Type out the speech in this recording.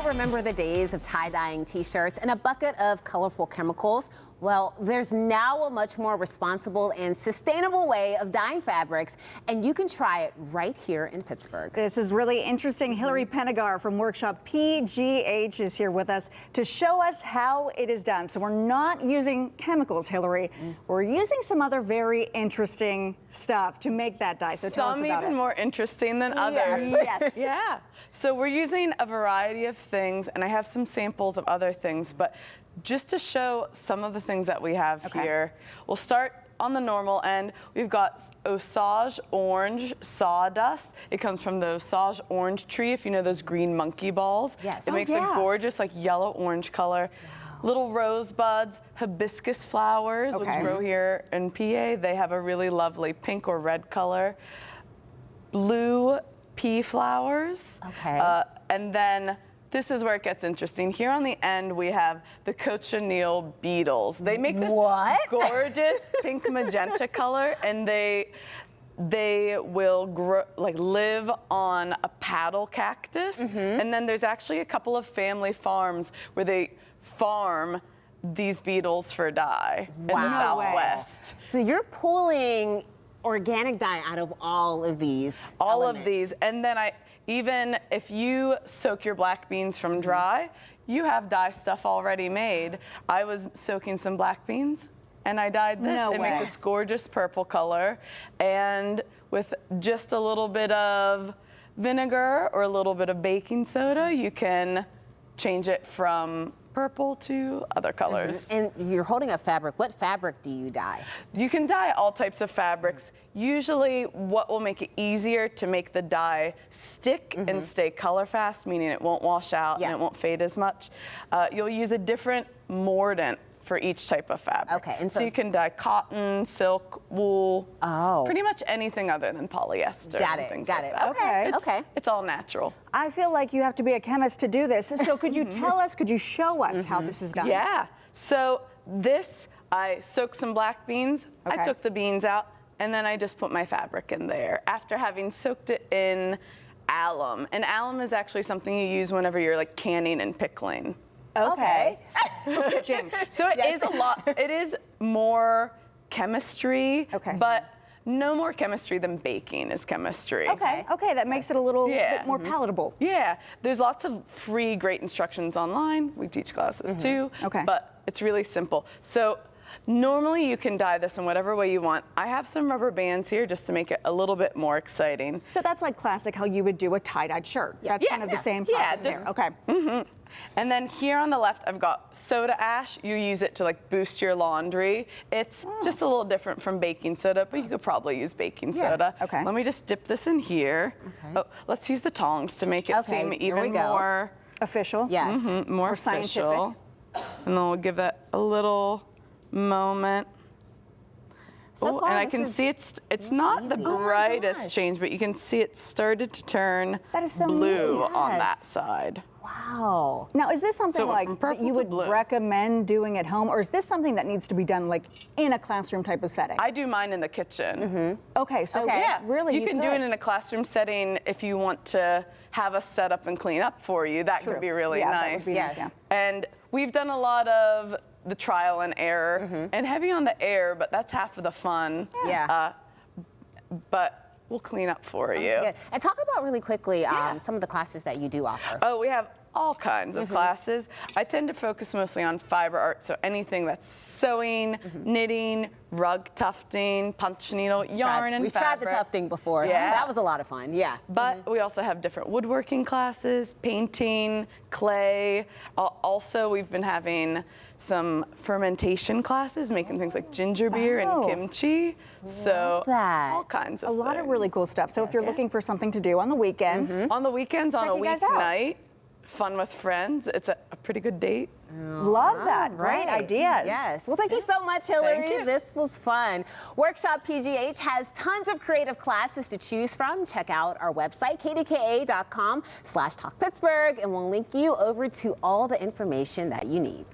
remember the days of tie-dyeing t-shirts and a bucket of colorful chemicals? Well, there's now a much more responsible and sustainable way of dyeing fabrics, and you can try it right here in Pittsburgh. This is really interesting. Hilary Penigar from Workshop PGH is here with us to show us how it is done. So we're not using chemicals, Hilary. We're using some other very interesting stuff to make that dye. So tell us about it. Some even more interesting than others. Yes. Yeah. So we're using a variety of things, and I have some samples of other things, but just to show some of the things that we have here, we'll start on the normal end. We've got Osage orange sawdust. It comes from the Osage orange tree, if you know those green monkey balls. Yes. It makes a gorgeous like yellow-orange color. Wow. Little rosebuds, hibiscus flowers, which grow here in PA. They have a really lovely pink or red color. Blue pea flowers. And then this is where it gets interesting. Here on the end, we have the cochineal beetles. They make this gorgeous pink magenta color, and they will grow, live on a paddle cactus. And then there's actually a couple of family farms where they farm these beetles for dye in the Southwest. So you're pulling organic dye out of all of these of these, and then even if you soak your black beans from dry, you have dye stuff already made. I was soaking some black beans and I dyed this. It makes this gorgeous purple color, and with just a little bit of vinegar or a little bit of baking soda, you can change it from purple to other colors. And you're holding a fabric. What fabric do you dye? You can dye all types of fabrics. Usually what will make it easier to make the dye stick and stay color fast, meaning it won't wash out and it won't fade as much. You'll use a different mordant for each type of fabric. And so you can dye cotton, silk, wool, pretty much anything other than polyester. Got it. It's all natural. I feel like you have to be a chemist to do this. So could you tell us, could you show us how this is done? Yeah. So this, I soaked some black beans. I took the beans out, and then I just put my fabric in there after having soaked it in alum. And alum is actually something you use whenever you're like canning and pickling. Jinx. So it is a lot. It is more chemistry, but no more chemistry than baking is chemistry. That makes it a little bit more palatable. Yeah, there's lots of free great instructions online. We teach classes too, but it's really simple. So normally you can dye this in whatever way you want. I have some rubber bands here just to make it a little bit more exciting. So that's like classic how you would do a tie-dyed shirt. That's kind of the same process there. And then here on the left, I've got soda ash. You use it to like boost your laundry. It's just a little different from baking soda, but you could probably use baking soda. Let me just dip this in here. Oh, let's use the tongs to make it seem even more official. More official. Scientific. And then we'll give it a little moment. So far, and I can see it's not the brightest change, but you can see it started to turn blue on that side. Wow. Now, is this something that you would recommend doing at home, or is this something that needs to be done like in a classroom type of setting? I do mine in the kitchen. Really, you can do it in a classroom setting if you want to have us set up and clean up for you. That could be really nice. That would be nice. And we've done a lot of the trial and error, and heavy on the air, but that's half of the fun. But we'll clean up for you. Good. And talk about really quickly some of the classes that you do offer. Oh, we have all kinds of classes. I tend to focus mostly on fiber art, so anything that's sewing, knitting, rug tufting, punch needle, yarn, and We've fabric. tried the tufting before. That was a lot of fun. But we also have different woodworking classes, painting, clay. Also, we've been having some fermentation classes, making things like ginger beer and kimchi. So all kinds of things. A lot of really cool stuff. So if you're looking for something to do on the weekends. On the weekends, on a weeknight, fun with friends. It's a pretty good date. Love that. Great ideas. Yes. Well, thank you so much, Hilary. Thank you. This was fun. Workshop PGH has tons of creative classes to choose from. Check out our website, kdka.com/talkpittsburgh, and we'll link you over to all the information that you need.